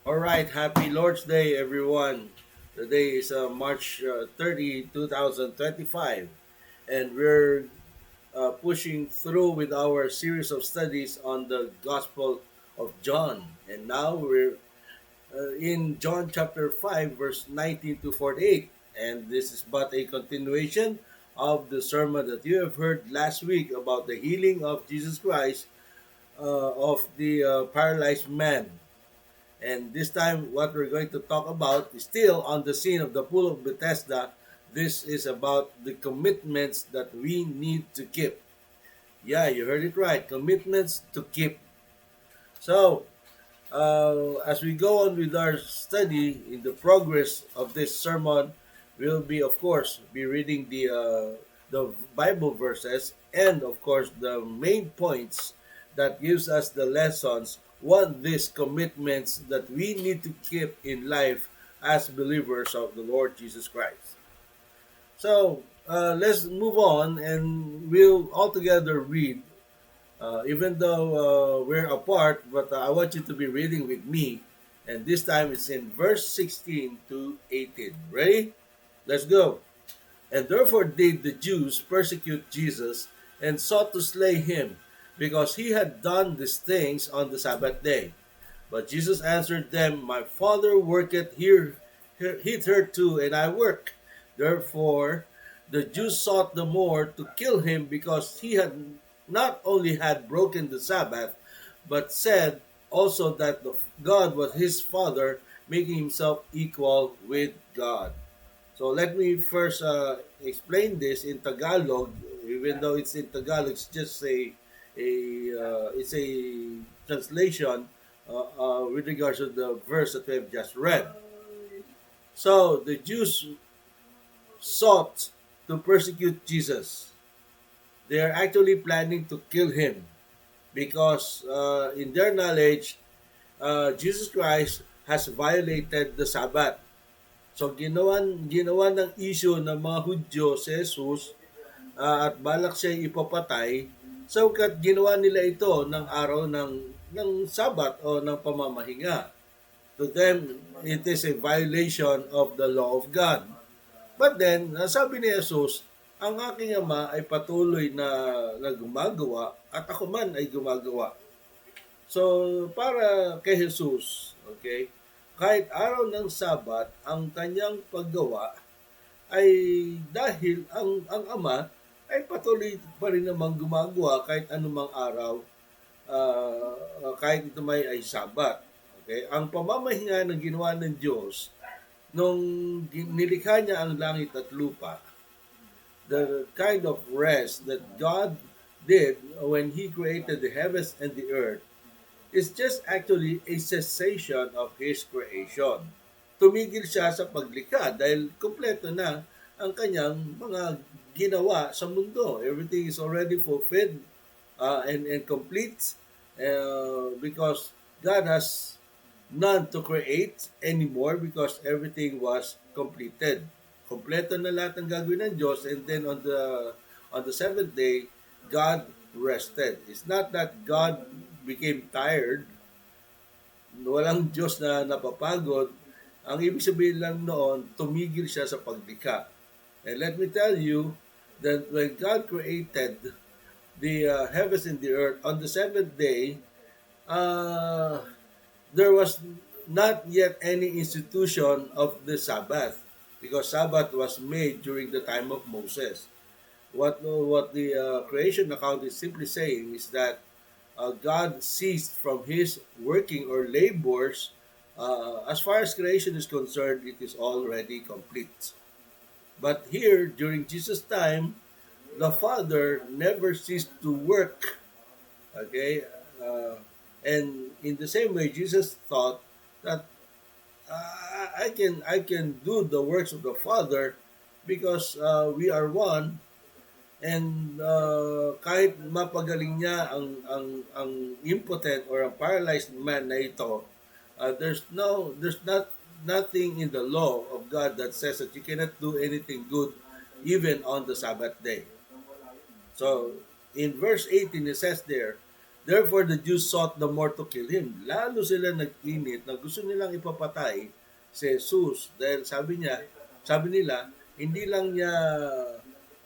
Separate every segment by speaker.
Speaker 1: All right, happy Lord's Day, everyone. Today is March 30, 2025, and we're pushing through with our series of studies on the Gospel of John. And now we're in John chapter 5, verse 19 to 48. And this is but a continuation of the sermon that you have heard last week about the healing of Jesus Christ of the paralyzed man. And this time, what we're going to talk about is still on the scene of the Pool of Bethesda. This is about the commitments that we need to keep. Yeah, you heard it right. Commitments to keep. So, as we go on with our study in the progress of this sermon, we'll be, of course, be reading the Bible verses and, of course, the main points that gives us the lessons. What these commitments that we need to keep in life as believers of the Lord Jesus Christ. So let's move on, and we'll all together read even though we're apart, but I want you to be reading with me. And this time it's in verse 16 to 18. Ready? Let's go. And therefore did the Jews persecute Jesus and sought to slay him, because he had done these things on the Sabbath day. But Jesus answered them, My Father worketh hitherto, and I work. Therefore the Jews sought the more to kill him, because he had not only had broken the Sabbath, but said also that God was his Father, making himself equal with God. So let me first explain this in Tagalog. Even though it's in Tagalog, it's just it's a translation with regards to the verse that we have just read. So the Jews sought to persecute Jesus. They are actually planning to kill him because in their knowledge, Jesus Christ has violated the Sabbath. So ginawa ng issue ng mga Hudyo si Jesus at balak siya ipapatay sapagkat ginawa nila ito ng araw ng Sabat o ng pamamahinga. To them, it is a violation of the law of God. But then, sabi ni Jesus, ang aking ama ay patuloy na gumagawa at ako man ay gumagawa. So, para kay Jesus, okay, kahit araw ng Sabat, ang kanyang paggawa ay dahil ang ama ay patuloy pa rin namang gumagawa kahit anumang araw, kahit ito may ay Sabat. Okay? Ang pamamahinga ng ginawa ng Diyos nung nilikha niya ang langit at lupa, the kind of rest that God did when He created the heavens and the earth is just actually a cessation of His creation. Tumigil siya sa paglikha dahil kumpleto na ang kanyang mga ginawa sa mundo. Everything is already fulfilled and complete because God has none to create anymore because everything was completed. Kompleto na lahat ng gagawin ng Diyos, and then on the seventh day, God rested. It's not that God became tired. Walang Diyos na napapagod. Ang ibig sabihin lang noon, tumigil siya sa paglikha. And let me tell you that when God created the heavens and the earth on the seventh day, there was not yet any institution of the Sabbath, because Sabbath was made during the time of Moses. What the creation account is simply saying is that God ceased from His working or labors. As far as creation is concerned, it is already complete. But here, during Jesus' time, the Father never ceased to work. Okay, and in the same way, Jesus thought that I can do the works of the Father because we are one, and kahit mapagaling niya ang impotent or ang paralyzed man na ito, there's nothing in the law of God that says that you cannot do anything good even on the Sabbath day. So in verse 18 it says there, Therefore, the Jews sought the more to kill him. Lalo sila nag-init na gusto nilang ipapatay si Jesus dahil sabi nila, hindi lang niya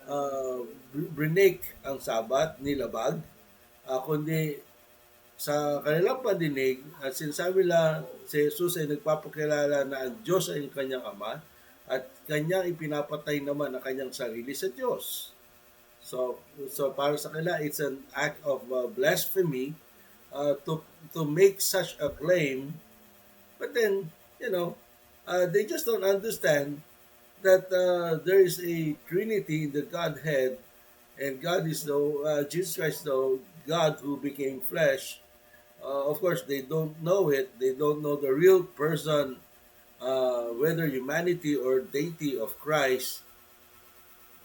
Speaker 1: uh, brinake ang sabat, nilabag, kundi sa kanilang pandinig at sinasabi nila si Jesus ay nagpapakilala na ang Diyos ay ang kanyang Ama at kanyang ipinapatay naman ang kanyang sarili sa Diyos. So para sa kanila, it's an act of blasphemy to make such a claim. But then, they just don't understand that there is a Trinity in the Godhead, and God is Jesus Christ, though God who became flesh. Of course, they don't know it. They don't know the real person, whether humanity or deity of Christ.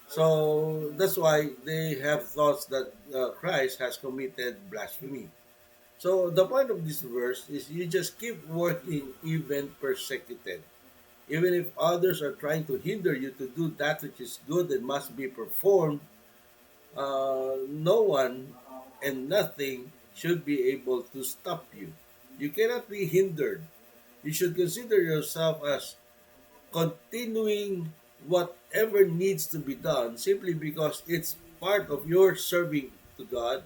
Speaker 1: So that's why they have thoughts that Christ has committed blasphemy. So the point of this verse is you just keep working even persecuted. Even if others are trying to hinder you to do that which is good and must be performed, no one and nothing should be able to stop you. You cannot be hindered. You should consider yourself as continuing whatever needs to be done simply because it's part of your serving to God.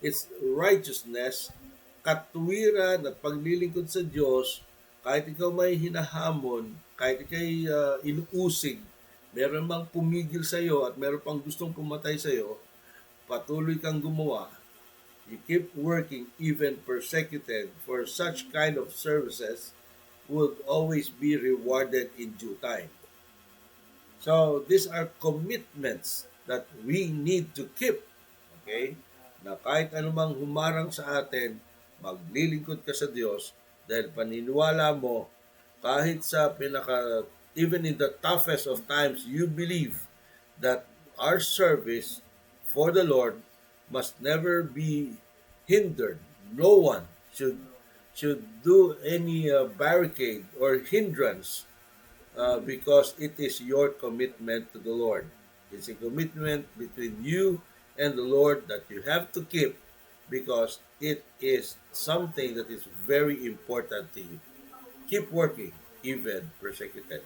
Speaker 1: It's righteousness, katuwiran at paglilingkod sa Diyos. Kahit ikaw may hinahamon, kahit ikay inuusig, meron mang pumigil sa iyo at meron pang gustong pumatay sa iyo, patuloy kang gumawa. You keep working even persecuted for such kind of services would always be rewarded in due time. So these are commitments that we need to keep. Okay? Na kahit anumang humarang sa atin, maglilingkod ka sa Diyos dahil paniniwala mo kahit sa even in the toughest of times, you believe that our service for the Lord must never be hindered. No one should do any barricade or hindrance because it is your commitment to the Lord. It's a commitment between you and the Lord that you have to keep because it is something that is very important to you. Keep working, even persecuted.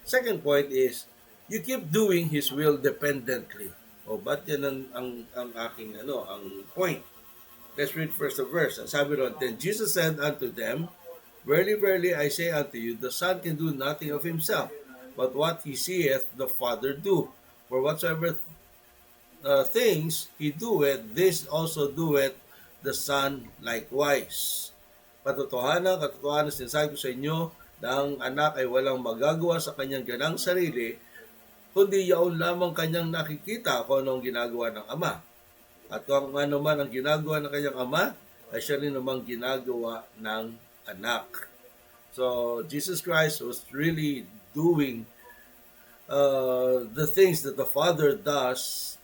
Speaker 1: Second point is, you keep doing His will dependently. O, ba't yan ang aking ang point? Let's read first the verse. Ang sabi ron, then Jesus said unto them, verily, verily, I say unto you, the Son can do nothing of himself, but what he seeth the Father do. For whatsoever things he doeth, this also doeth the Son likewise. Katotohanan, sinasabi ko sa inyo, na ang anak ay walang magagawa sa kanyang ganang sarili, kundi yaon lamang kanyang nakikita kung anong ginagawa ng Ama. At kung ano man ang ginagawa ng kanyang Ama, ay siya rin namang ginagawa ng anak. So, Jesus Christ was really doing the things that the Father does.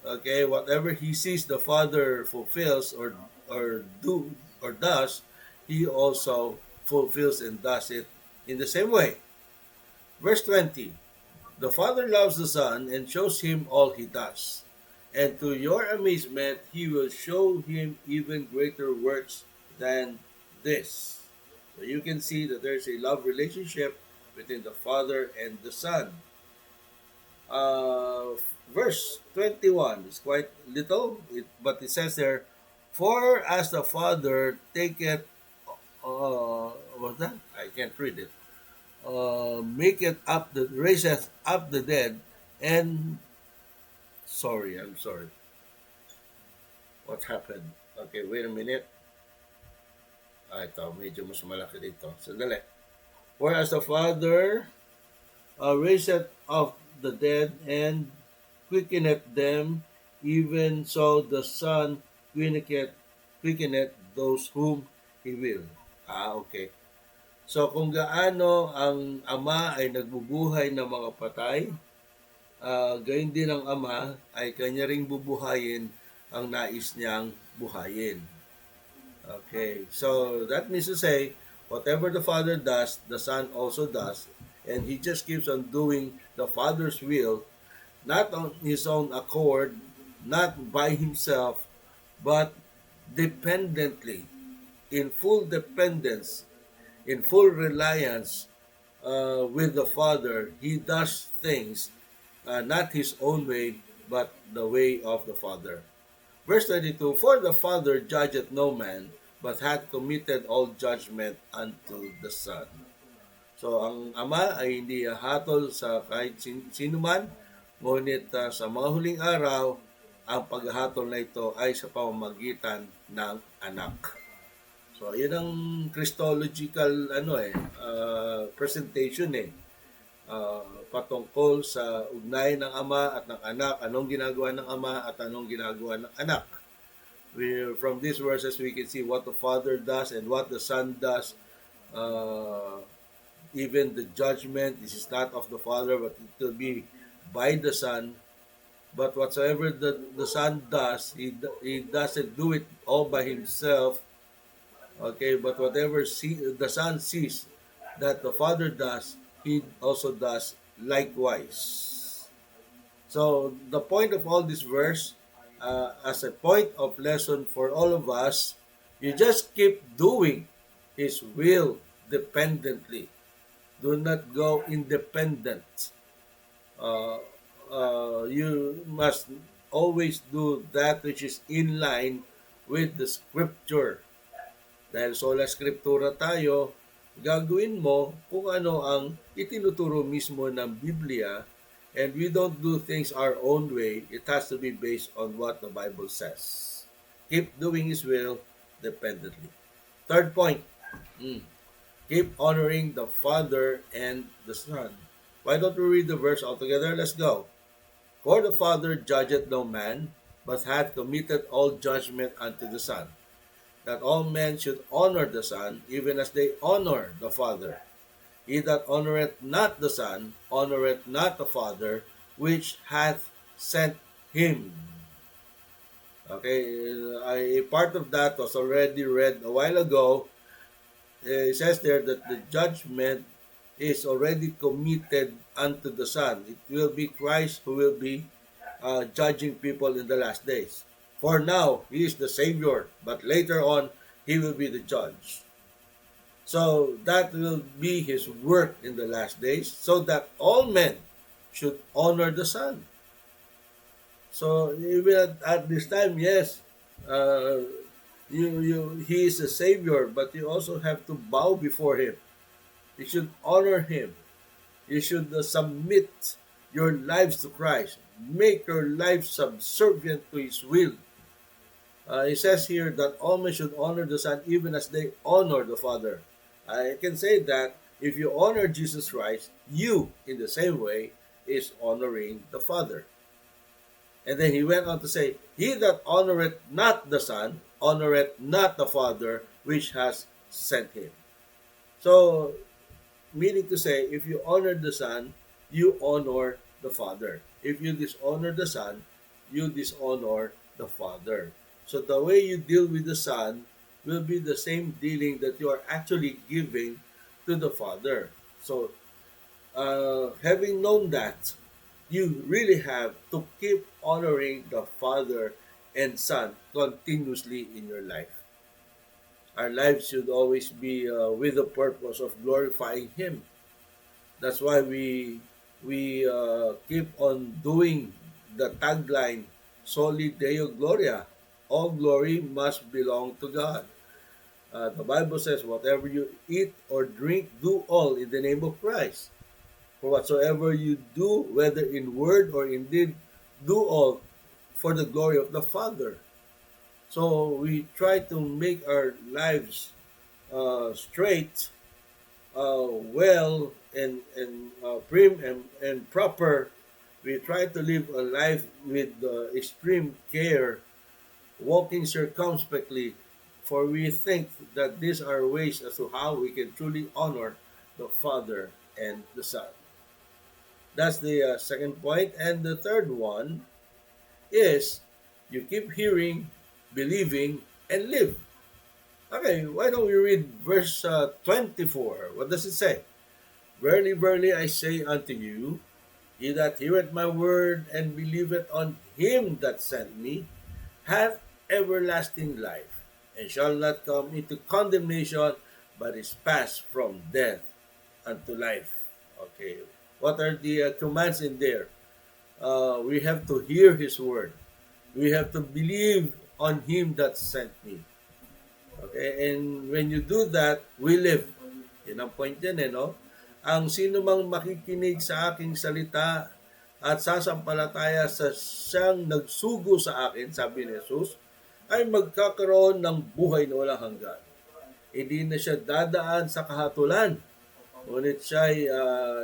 Speaker 1: Okay, whatever He sees the Father fulfills or does, He also fulfills and does it in the same way. Verse 20, the Father loves the Son and shows Him all He does. And to your amazement, He will show Him even greater works than this. So you can see that there's a love relationship between the Father and the Son. Verse 21 is quite little, but it says there, for as the Father taketh, what's that? I can't read it. Raiseth up the dead, and I'm sorry. What happened? Okay, wait a minute. Ito, medyo mas malaki dito. Sandali. Whereas the Father raiseth up the dead and quickeneth them, even so the Son quickeneth those whom He will. Okay. So kung gaano ang Ama ay nagbubuhay ng mga patay, gayon din ang Ama ay kanya ring bubuhayin ang nais niyang buhayin. Okay, so that means to say, whatever the Father does, the Son also does, and He just keeps on doing the Father's will, not on His own accord, not by Himself, but dependently, in full dependence, in full reliance with the Father. He does things not his own way, but the way of the Father. Verse 22, for the Father judgeth no man, but hath committed all judgment unto the Son. So ang Ama ay hindi hatol sa kahit sino man, ngunit sa mga huling araw, ang paghahatol na ito ay sa pamamagitan ng anak. So, yun ang Christological presentation patungkol sa ugnayan ng Ama at ng Anak, anong ginagawa ng Ama at anong ginagawa ng Anak. From these verses, we can see what the Father does and what the Son does. Even the judgment, this is not of the Father, but it will be by the Son. But whatsoever the Son does, he doesn't do it all by himself. Okay, but whatever the Son sees that the Father does, he also does likewise. So the point of all this verse, as a point of lesson for all of us, you just keep doing His will dependently. Do not go independent. You must always do that which is in line with the Scripture. Dahil sola Scriptura tayo, gagawin mo kung ano ang itinuturo mismo ng Biblia, and we don't do things our own way. It has to be based on what the Bible says. Keep doing His will dependently. Third point, keep honoring the Father and the Son. Why don't we read the verse altogether? Let's go. For the Father judgeth no man, but hath committed all judgment unto the Son, that all men should honor the Son, even as they honor the Father. He that honoreth not the Son, honoreth not the Father, which hath sent him. Okay, a part of that was already read a while ago. It says there that the judgment is already committed unto the Son. It will be Christ who will be judging people in the last days. For now, He is the Savior, but later on, He will be the judge. So that will be His work in the last days, so that all men should honor the Son. So even at this time, yes, He is a Savior, but you also have to bow before Him. You should honor Him. You should submit your lives to Christ. Make your life subservient to His will. It says here that all men should honor the Son even as they honor the Father. I can say that if you honor Jesus Christ, you, in the same way, is honoring the Father. And then he went on to say, He that honoreth not the Son, honoreth not the Father, which has sent him. So, meaning to say, if you honor the Son, you honor the Father. If you dishonor the Son, you dishonor the Father. So the way you deal with the Son will be the same dealing that you are actually giving to the Father. So, having known that, you really have to keep honoring the Father and Son continuously in your life. Our lives should always be with the purpose of glorifying Him. That's why we keep on doing the tagline, Soli Deo Gloria. All glory must belong to God. The Bible says, whatever you eat or drink, do all in the name of Christ. For whatsoever you do, whether in word or in deed, do all for the glory of the Father. So we try to make our lives straight, well, and prim and proper. We try to live a life with extreme care, walking circumspectly, for we think that these are ways as to how we can truly honor the Father and the Son. That's the second point. And the third one is you keep hearing, believing, and live. Okay, why don't we read verse 24? What does it say? Verily, verily, I say unto you, he that heareth my word and believeth on him that sent me hath everlasting life, and shall not come into condemnation, but is passed from death unto life. Okay, what are the commands in there? We have to hear His word. We have to believe on Him that sent me. Okay, and when you do that, we live. Yan ang point yan no? Ang sino mang makikinig sa aking salita at sasampalataya sa siyang nagsugo sa akin, sabi ni Jesus, ay magkakaroon ng buhay na walang hanggan. Hindi na siya dadaan sa kahatulan, ngunit siya ay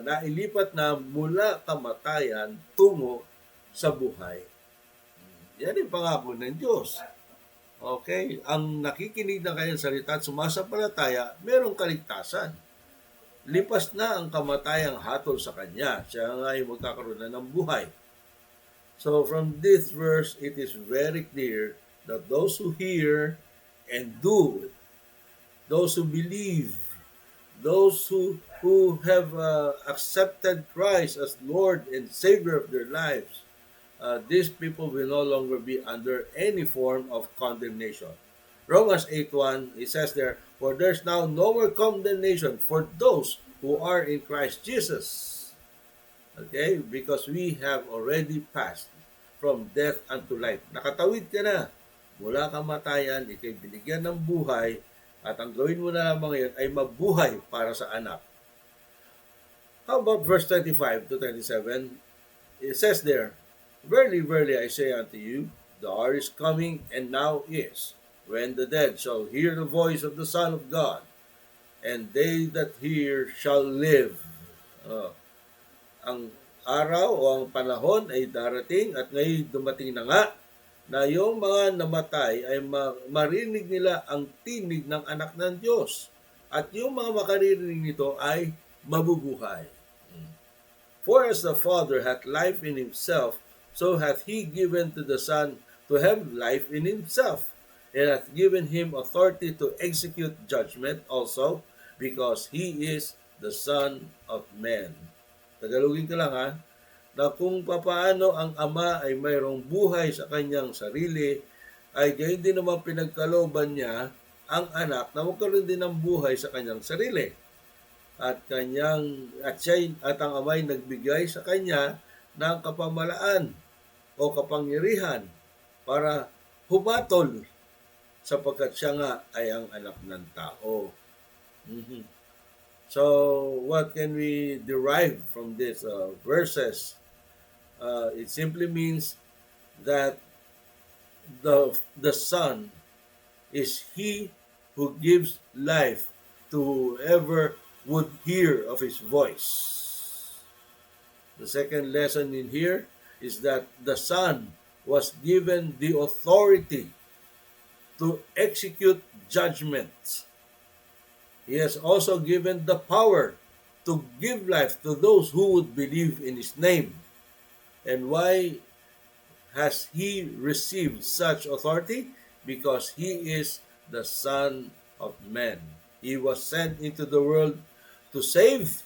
Speaker 1: nailipat na mula kamatayan tungo sa buhay. Yan ang pangako ng Diyos. Okay? Ang nakikinig ng kanyang salita at sumasampalataya, merong kaligtasan. Lipas na ang kamatayang hatol sa kanya. Siya nga ay magkakaroon na ng buhay. So from this verse, it is very clear that those who hear and do, those who believe, those who have accepted Christ as Lord and Savior of their lives, these people will no longer be under any form of condemnation. Romans 8:1, it says there, for there's now no more condemnation for those who are in Christ Jesus. Okay? Because we have already passed from death unto life. Nakatawid ka na. Mula kamatayan, ikay binigyan ng buhay, at ang gawin mo na lamang ngayon ay mabuhay para sa anak. How about verse 25 to 27? It says there, verily, verily, I say unto you, the hour is coming, and now is, when the dead shall hear the voice of the Son of God, and they that hear shall live. Ang araw o ang panahon ay darating at ngayon dumating na nga na yung mga namatay ay marinig nila ang tinig ng anak ng Diyos. At yung mga makaririnig nito ay mabubuhay. For as the Father hath life in himself, so hath he given to the Son to have life in himself, and hath given him authority to execute judgment also, because he is the Son of Man. Tagalogin ka lang na kung papaano ang Ama ay mayroong buhay sa kanyang sarili, ay gayon din naman pinagkalooban niya ang anak na magkaroon din ng buhay sa kanyang sarili. At ang Ama ay nagbigay sa kanya ng kapamalaan o kapangyarihan para humatol sapagkat siya nga ay ang anak ng tao. So, what can we derive from these verses? It simply means that the Son is He who gives life to whoever would hear of His voice. The second lesson in here is that the Son was given the authority to execute judgment. He has also given the power to give life to those who would believe in His name. And why has He received such authority? Because He is the Son of Man. He was sent into the world to save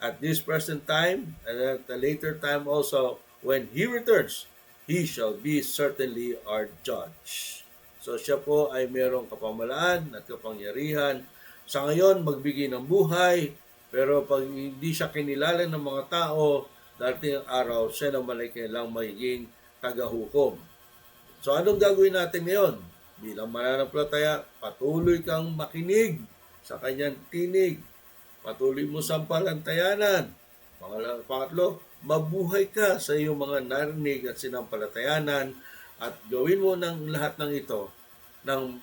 Speaker 1: at this present time, and at a later time also, when He returns, He shall be certainly our judge. So siya po ay mayroong kapamalaan at kapangyarihan. Sa ngayon, magbigay ng buhay, pero pag hindi siya kinilala ng mga tao, darating ang araw, siya naman ay kailang magiging tagahukom. So anong gagawin natin ngayon? Bilang mananampalataya, patuloy kang makinig sa kanyang tinig. Patuloy mo sampalantayanan. Pangatlo, mabuhay ka sa iyong mga narinig at sinampalatayanan at gawin mo ng lahat ng ito ng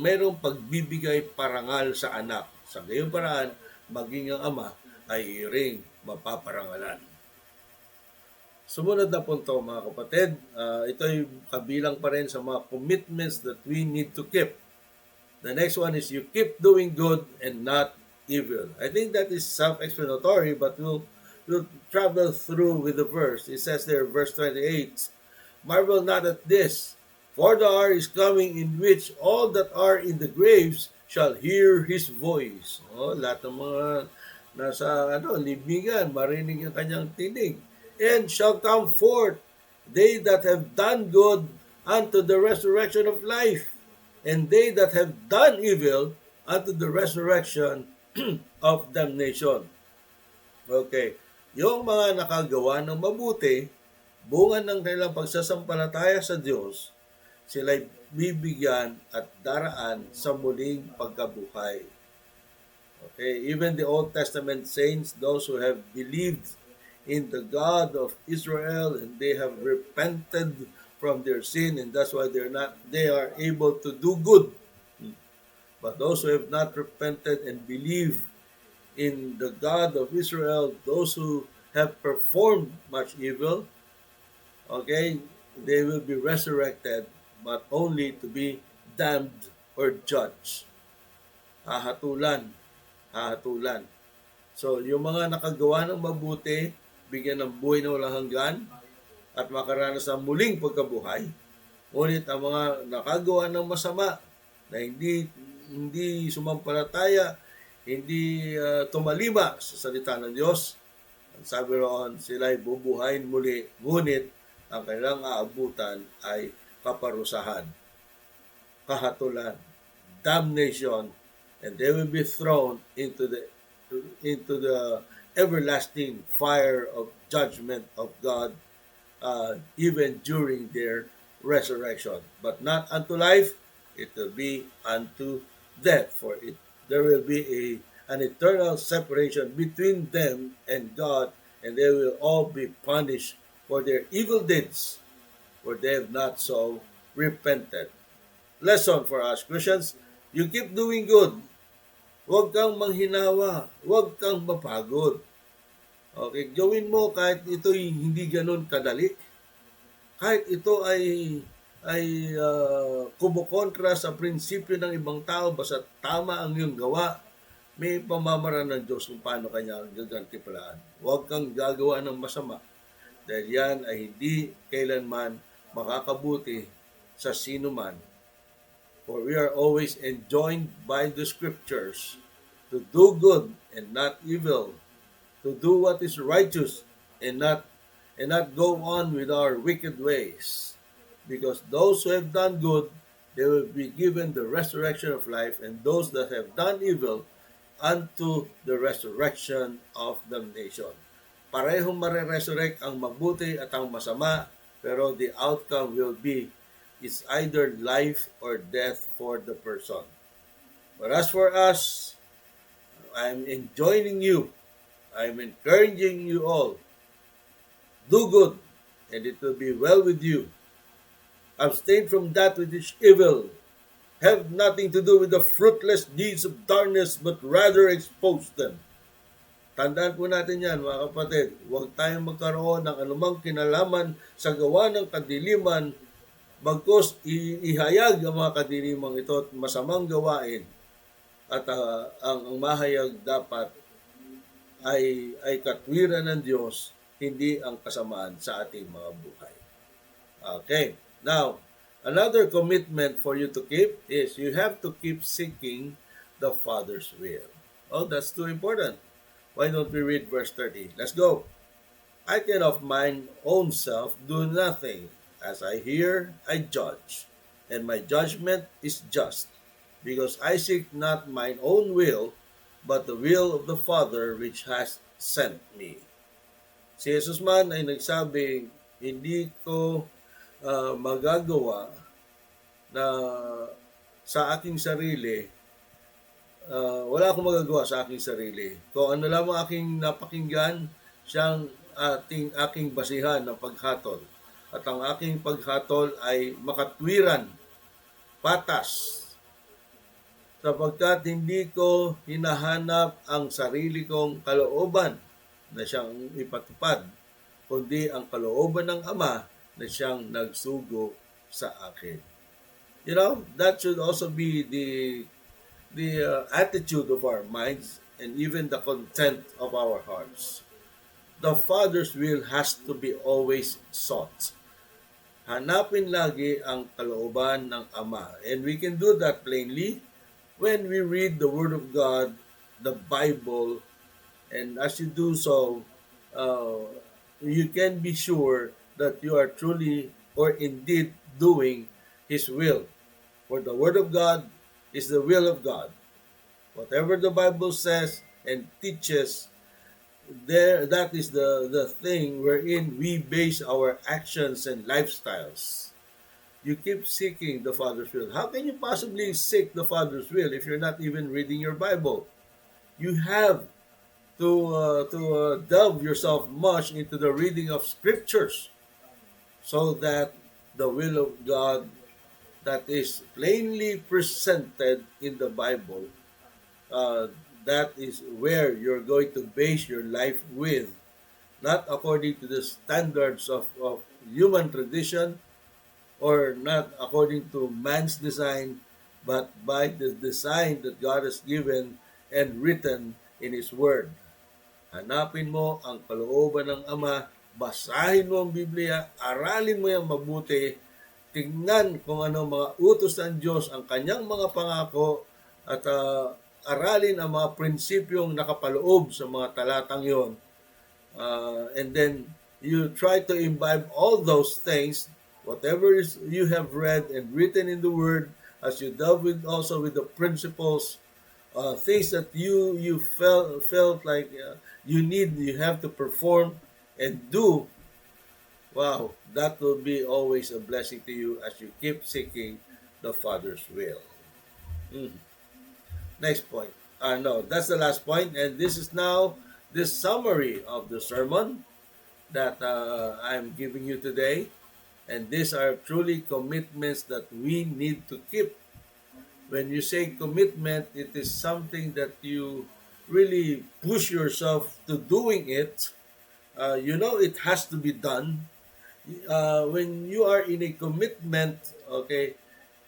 Speaker 1: mayroong pagbibigay parangal sa anak. Sa gayong paraan, maging ang Ama ay iring mapaparangalan. Sumunod na punto mga kapatid, ito ay kabilang pa rin sa mga commitments that we need to keep. The next one is you keep doing good and not evil. I think that is self-explanatory, but we'll travel through with the verse. It says there, verse 28, marvel not at this, for the hour is coming in which all that are in the graves shall hear His voice. Lahat ng mga nasa libingan, marinig ang kanyang tinig. And shall come forth they that have done good unto the resurrection of life, and they that have done evil unto the resurrection of damnation. Okay. Yung mga nakagawa ng mabuti, bunga ng kanilang pagsasampalataya sa Diyos, sila'y bibigyan at daraan sa muling pagkabuhay. Okay, even the Old Testament saints, those who have believed in the God of Israel and they have repented from their sin, and that's why they are able to do good. But those who have not repented and believe in the God of Israel, those who have performed much evil, okay, they will be resurrected, but only to be damned or judged. Hahatulan. Hahatulan. So, yung mga nakagawa ng mabuti, bigyan ng buhay na walang hanggan, at makaranas ng muling pagkabuhay. Ngunit ang mga nakagawa ng masama, na hindi sumampalataya, hindi tumalima sa salita ng Diyos, ang sabi roon, sila'y bubuhayin muli, ngunit ang kanilang aabutan ay kaparusahan, kahatulan, damnation, and they will be thrown into the everlasting fire of judgment of God, even during their resurrection. But not unto life, it will be unto death. For there will be an eternal separation between them and God, and they will all be punished for their evil deeds, for they have not so repented. Lesson for us Christians, you keep doing good. Huwag kang manghinawa. Huwag kang mapagod. Okay, gawin mo kahit ito'y hindi ganun kadali. Kahit ito ay kumukontra sa prinsipyo ng ibang tao, basta tama ang iyong gawa, may pamamaraan ng Diyos kung paano kanya gagantipalaan. Huwag kang gagawa ng masama dahil yan ay hindi kailanman makakabuti sa sino man. For we are always enjoined by the Scriptures to do good and not evil, to do what is righteous and not go on with our wicked ways. Because those who have done good, they will be given the resurrection of life, and those that have done evil, unto the resurrection of damnation. Parehong mare-resurrect ang mabuti at ang masama, pero the outcome will be is either life or death for the person. But as for us, I'm enjoining you, I'm encouraging you all, do good, and it will be well with you. Abstain from that which is evil. Have nothing to do with the fruitless deeds of darkness, but rather expose them. Tandaan po natin yan, mga kapatid. Huwag tayong magkaroon ng anumang kinalaman sa gawa ng kadiliman, bagkus ihayag ang mga kadilimang ito at masamang gawain. At ang mahayag dapat ay katwiran ng Diyos, hindi ang kasamaan sa ating mga buhay. Okay, now, another commitment for you to keep is you have to keep seeking the Father's will. Oh, that's too important. Why don't we read verse 30? Let's go. I can of mine own self do nothing. As I hear, I judge, and my judgment is just, because I seek not mine own will, but the will of the Father which has sent me. Si Jesus man ay nagsabi, hindi ko magagawa na sa aking sarili, wala akong magagawa sa aking sarili. Kung ano lamang aking napakinggan, siyang aking basihan ng paghatol. At ang aking paghatol ay makatwiran, patas, sapagkat hindi ko hinahanap ang sarili kong kalooban na siyang ipatupad, kundi ang kalooban ng Ama na siyang nagsugo sa akin. You know, that should also be the attitude of our minds and even the content of our hearts. The Father's will has to be always sought. Hanapin lagi ang kalooban ng Ama. And we can do that plainly when we read the Word of God, the Bible, and as you do so, you can be sure that you are truly or indeed doing His will. For the Word of God is the will of God. Whatever the Bible says and teaches, that is the thing wherein we base our actions and lifestyles. You keep seeking the Father's will. How can you possibly seek the Father's will if you're not even reading your Bible? You have to delve yourself much into the reading of scriptures so that the will of God that is plainly presented in the Bible, uh, that is where you're going to base your life with, not according to the standards of human tradition or not according to man's design, but by the design that God has given and written in His Word. Hanapin mo ang kalooban ng Ama, basahin mo ang Biblia, aralin mo yung mabuti, tingnan kung ano mga utos ng Diyos, ang kanyang mga pangako, at aralin ang mga prinsipyong nakapaloob sa mga talatang yon. And then you try to imbibe all those things, whatever is you have read and written in the Word, as you delve with also with the principles, things that you felt like you have to perform and do. Wow, that will be always a blessing to you as you keep seeking the Father's will. Mhm. Next point. No, that's the last point, and this is now the summary of the sermon that I'm giving you today. And these are truly commitments that we need to keep. When you say commitment, it is something that you really push yourself to doing it. It has to be done. When you are in a commitment, okay,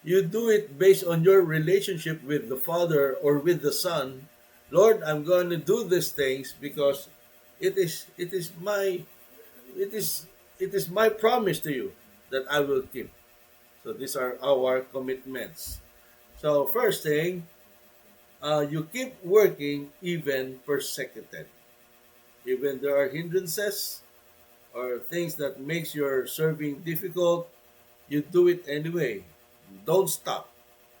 Speaker 1: you do it based on your relationship with the Father or with the Son. Lord, I'm going to do these things because it is my it is it is my promise to you that I will keep. So these are our commitments. So first thing, you keep working even persecuted. Even there are hindrances or things that makes your serving difficult, you do it anyway. Don't stop.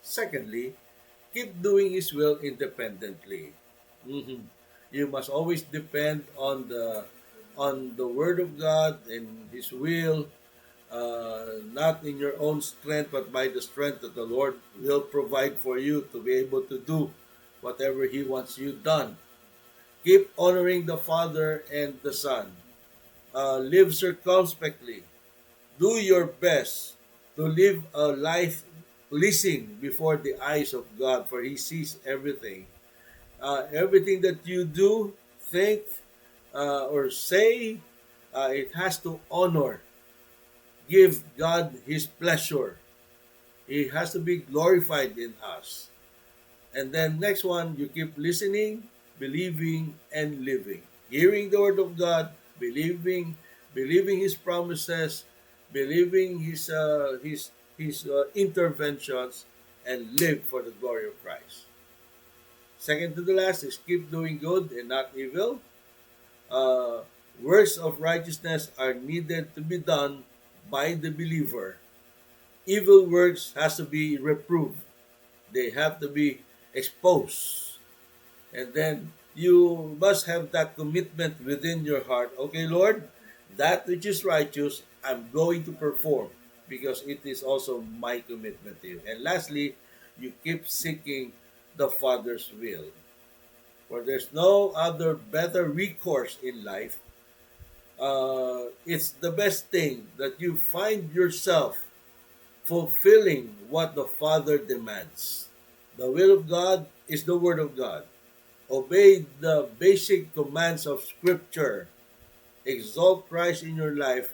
Speaker 1: Secondly, keep doing His will independently. Mhm. You must always depend on the Word of God and His will, not in your own strength, but by the strength that the Lord will provide for you to be able to do whatever He wants you done. Keep honoring the Father and the Son. Live circumspectly. Do your best to live a life pleasing before the eyes of God, for He sees everything. Everything that you do, think, or say, it has to honor, give God His pleasure. He has to be glorified in us. And then next one, you keep listening, believing, and living. Hearing the word of God, believing His promises, believing His interventions, and live for the glory of Christ. Second to the last is keep doing good and not evil. Uh, Works of righteousness are needed to be done by the believer. Evil works has to be reproved. They have to be exposed. And then you must have that commitment within your heart. Okay, Lord, that which is righteous, I'm going to perform because it is also my commitment to you. And lastly, you keep seeking the Father's will. For there's no other better recourse in life. It's the best thing that you find yourself fulfilling what the Father demands. The will of God is the Word of God. Obey the basic commands of Scripture. Exalt Christ in your life,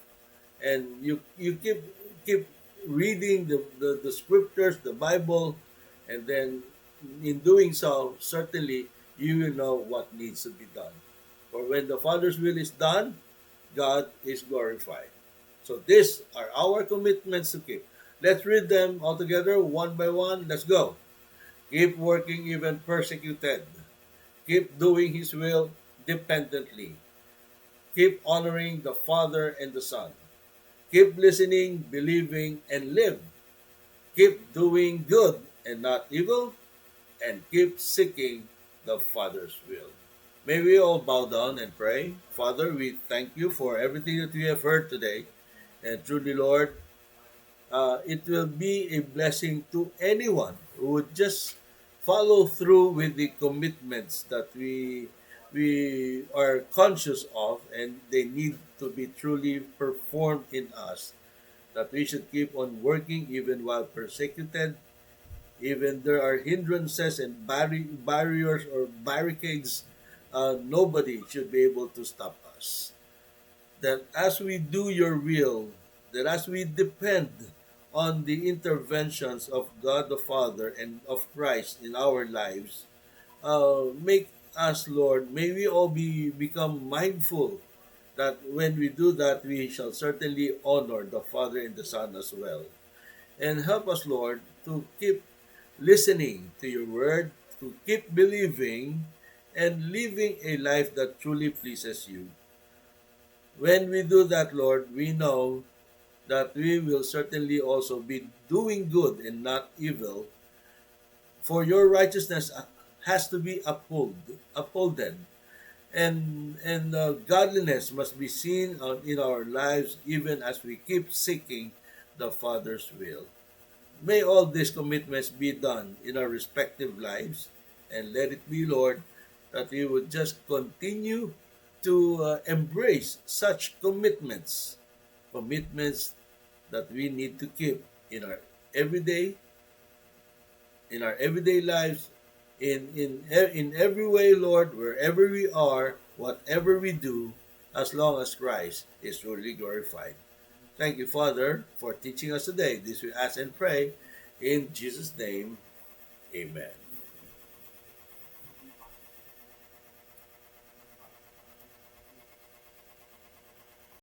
Speaker 1: and you keep reading the Scriptures, the Bible, and then in doing so, certainly you will know what needs to be done. For when the Father's will is done, God is glorified. So these are our commitments to keep. Let's read them all together, one by one. Let's go. Keep working even persecuted. Keep doing His will dependently. Keep honoring the Father and the Son. Keep listening, believing, and live. Keep doing good and not evil, and keep seeking the Father's will. May we all bow down and pray. Father, we thank you for everything that we have heard today. And truly, Lord, it will be a blessing to anyone who would just follow through with the commitments that we are conscious of, and they need to be truly performed in us, that we should keep on working even while persecuted, even there are hindrances and barriers or barricades. Nobody should be able to stop us. That as we do your will, that as we depend on the interventions of God the Father and of Christ in our lives, make us, Lord, may we all become mindful that when we do that, we shall certainly honor the Father and the Son as well. And help us, Lord, to keep listening to your word, to keep believing, and living a life that truly pleases you. When we do that, Lord, we know that we will certainly also be doing good and not evil, for your righteousness has to be upholded, and godliness must be seen in our lives even as we keep seeking the Father's will. May all these commitments be done in our respective lives, and let it be, Lord, that we would just continue to embrace such commitments that we need to keep in our everyday everyday lives, in every way, Lord, wherever we are, whatever we do, as long as Christ is truly glorified. Thank you, Father, for teaching us today. This we ask and pray in Jesus' name. Amen.